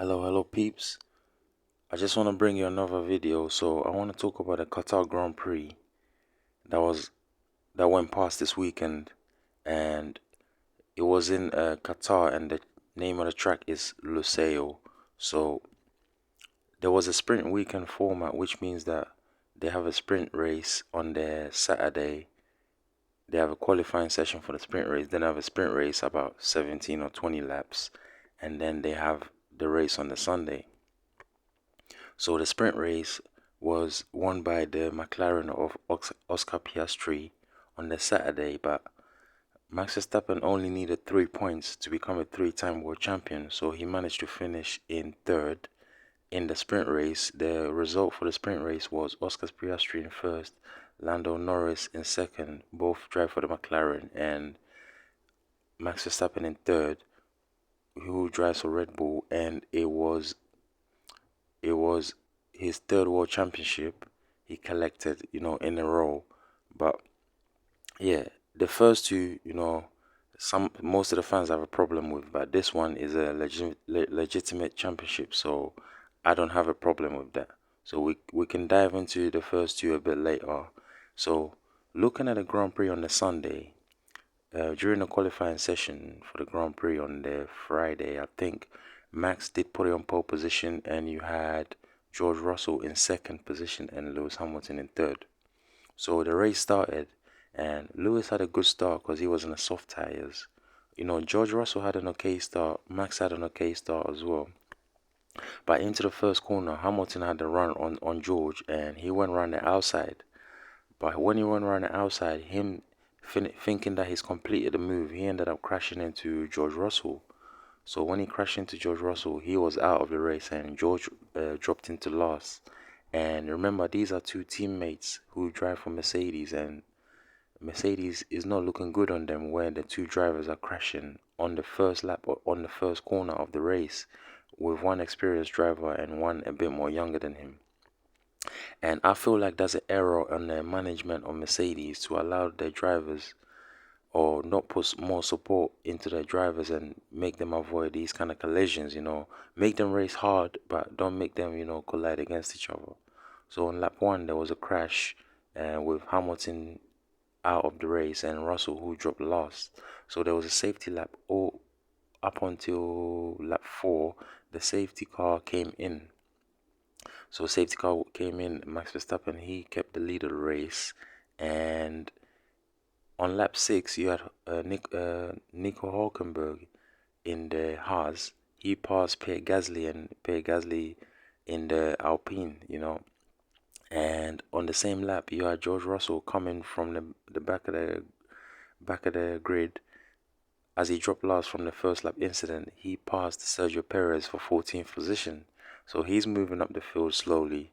Hello peeps. I just want to bring you another video. So I want to talk about the Qatar Grand Prix that was that went past this weekend, and it was in Qatar, and the name of the track is Lusail. So there was a sprint weekend format, which means that they have a sprint race on their Saturday. They have a qualifying session for the sprint race, then have a sprint race about 17 or 20 laps, and then they have the race on the Sunday. So the sprint race was won by the McLaren of Oscar Piastri on the Saturday, but Max Verstappen only needed 3 points to become a three-time world champion, so he managed to finish in third in the sprint race. The result for the sprint race was Oscar Piastri in first, Lando Norris in second, both drive for the McLaren, and Max Verstappen in third, who drives for Red Bull, and it was his third world championship he collected, in a row. But yeah, the first two, most of the fans have a problem with, but this one is a legitimate championship, so I don't have a problem with that. So we can dive into the first two a bit later. So looking at the Grand Prix on the Sunday, during the qualifying session for the Grand Prix on the Friday, I think Max did put it on pole position, and you had George Russell in second position and Lewis Hamilton in third. So the race started, and Lewis had a good start because he was in the soft tires. George Russell had an okay start, Max had an okay start as well. But into the first corner, Hamilton had the run on George, and he went around the outside. But when he went around the outside, him thinking that he's completed the move, he ended up crashing into George Russell. So when he crashed into George Russell, he was out of the race, and George dropped into last. And remember, these are two teammates who drive for Mercedes, and Mercedes is not looking good on them where the two drivers are crashing on the first lap or on the first corner of the race, with one experienced driver and one a bit more younger than him. And I feel like there's an error on the management of Mercedes to allow their drivers, or not put more support into their drivers and make them avoid these kind of collisions. Make them race hard, but don't make them, collide against each other. So on lap one, there was a crash with Hamilton out of the race and Russell, who dropped last. So there was a safety lap all up until lap four. The safety car came in. So safety car came in. Max Verstappen, he kept the lead of the race, and on lap six, you had Nico Hulkenberg in the Haas. He passed Pierre Gasly, and Pierre Gasly in the Alpine. And on the same lap, you had George Russell coming from the back of the grid. As he dropped last from the first lap incident, he passed Sergio Perez for 14th position. So he's moving up the field slowly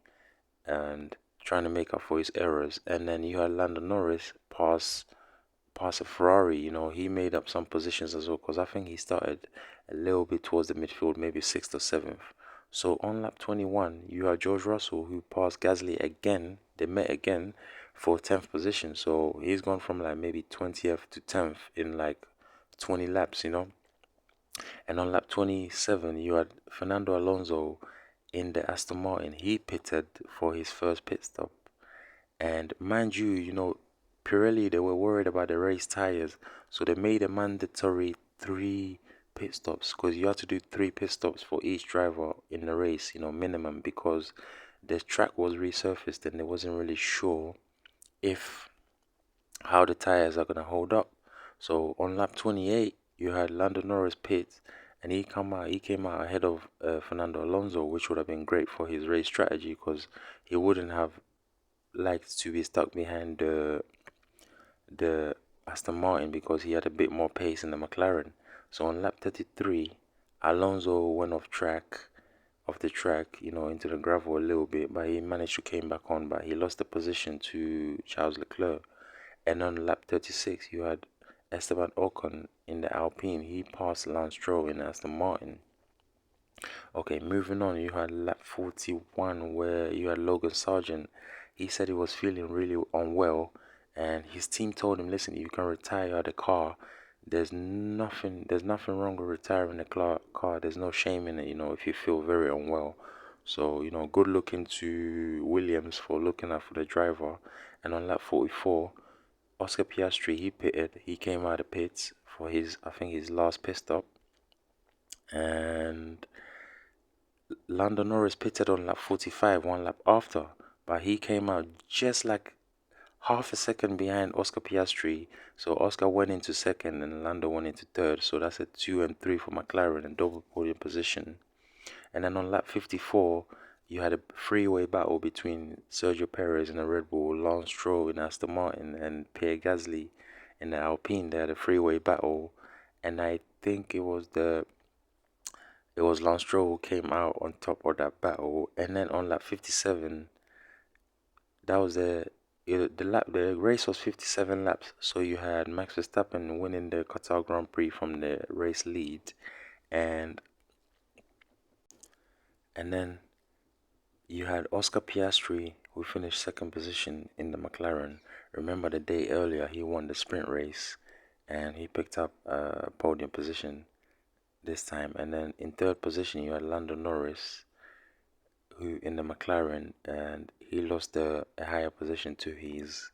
and trying to make up for his errors. And then you had Lando Norris pass a Ferrari. He made up some positions as well, because I think he started a little bit towards the midfield, maybe sixth or seventh. So on lap 21, you have George Russell, who passed Gasly again. They met again for 10th position. So he's gone from like maybe 20th to 10th in like 20 laps. And on lap 27, you had Fernando Alonso in the Aston Martin. He pitted for his first pit stop. And mind you, Pirelli, they were worried about the race tires, so they made a mandatory 3 pit stops, because you have to do 3 pit stops for each driver in the race, minimum, because the track was resurfaced and they wasn't really sure if how the tires are gonna hold up. So on lap 28, you had Lando Norris pit, and he came out ahead of Fernando Alonso, which would have been great for his race strategy, because he wouldn't have liked to be stuck behind the Aston Martin, because he had a bit more pace in the McLaren. So on lap 33, Alonso went off the track, into the gravel a little bit, but he managed to came back on, but he lost the position to Charles Leclerc. And on lap 36, you had Esteban Ocon in the Alpine. He passed Lance Stroll in Aston Martin. Okay, moving on, you had lap 41, where you had Logan Sargent. He said he was feeling really unwell, and his team told him, listen, you can retire the car there's nothing wrong with retiring a car. There's no shame in it, if you feel very unwell. So, good looking to Williams for looking out for the driver. And on lap 44, Oscar Piastri, he pitted. He came out of pits for I think his last pit stop. And Lando Norris pitted on lap 45, one lap after. But he came out just like half a second behind Oscar Piastri. So Oscar went into second and Lando went into third. So that's a 2 and 3 for McLaren and double podium position. And then on lap 54, you had a freeway battle between Sergio Perez in the Red Bull, Lance Stroll in Aston Martin, and Pierre Gasly in the Alpine. They had a freeway battle, and I think it was Lance Stroll who came out on top of that battle. And then on lap 57, that was the race was 57 laps. So you had Max Verstappen winning the Qatar Grand Prix from the race lead, and then you had Oscar Piastri, who finished second position in the McLaren. Remember the day earlier, he won the sprint race and he picked up a podium position this time. And then in third position, you had Lando Norris, who in the McLaren, and he lost a higher position to his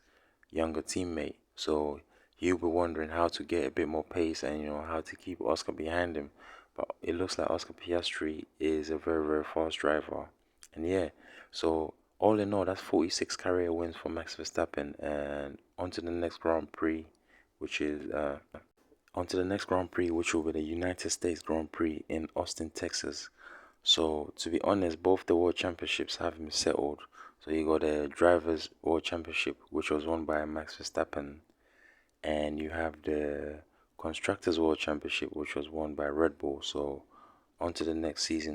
younger teammate. So he'll be wondering how to get a bit more pace and how to keep Oscar behind him. But it looks like Oscar Piastri is a very, very fast driver. And yeah, so all in all, that's 46 career wins for Max Verstappen. And onto the next Grand Prix, which is which will be the United States Grand Prix in Austin, Texas. So to be honest, both the World Championships have been settled. So you got the Drivers' World Championship, which was won by Max Verstappen, and you have the Constructors' World Championship, which was won by Red Bull. So on to the next season.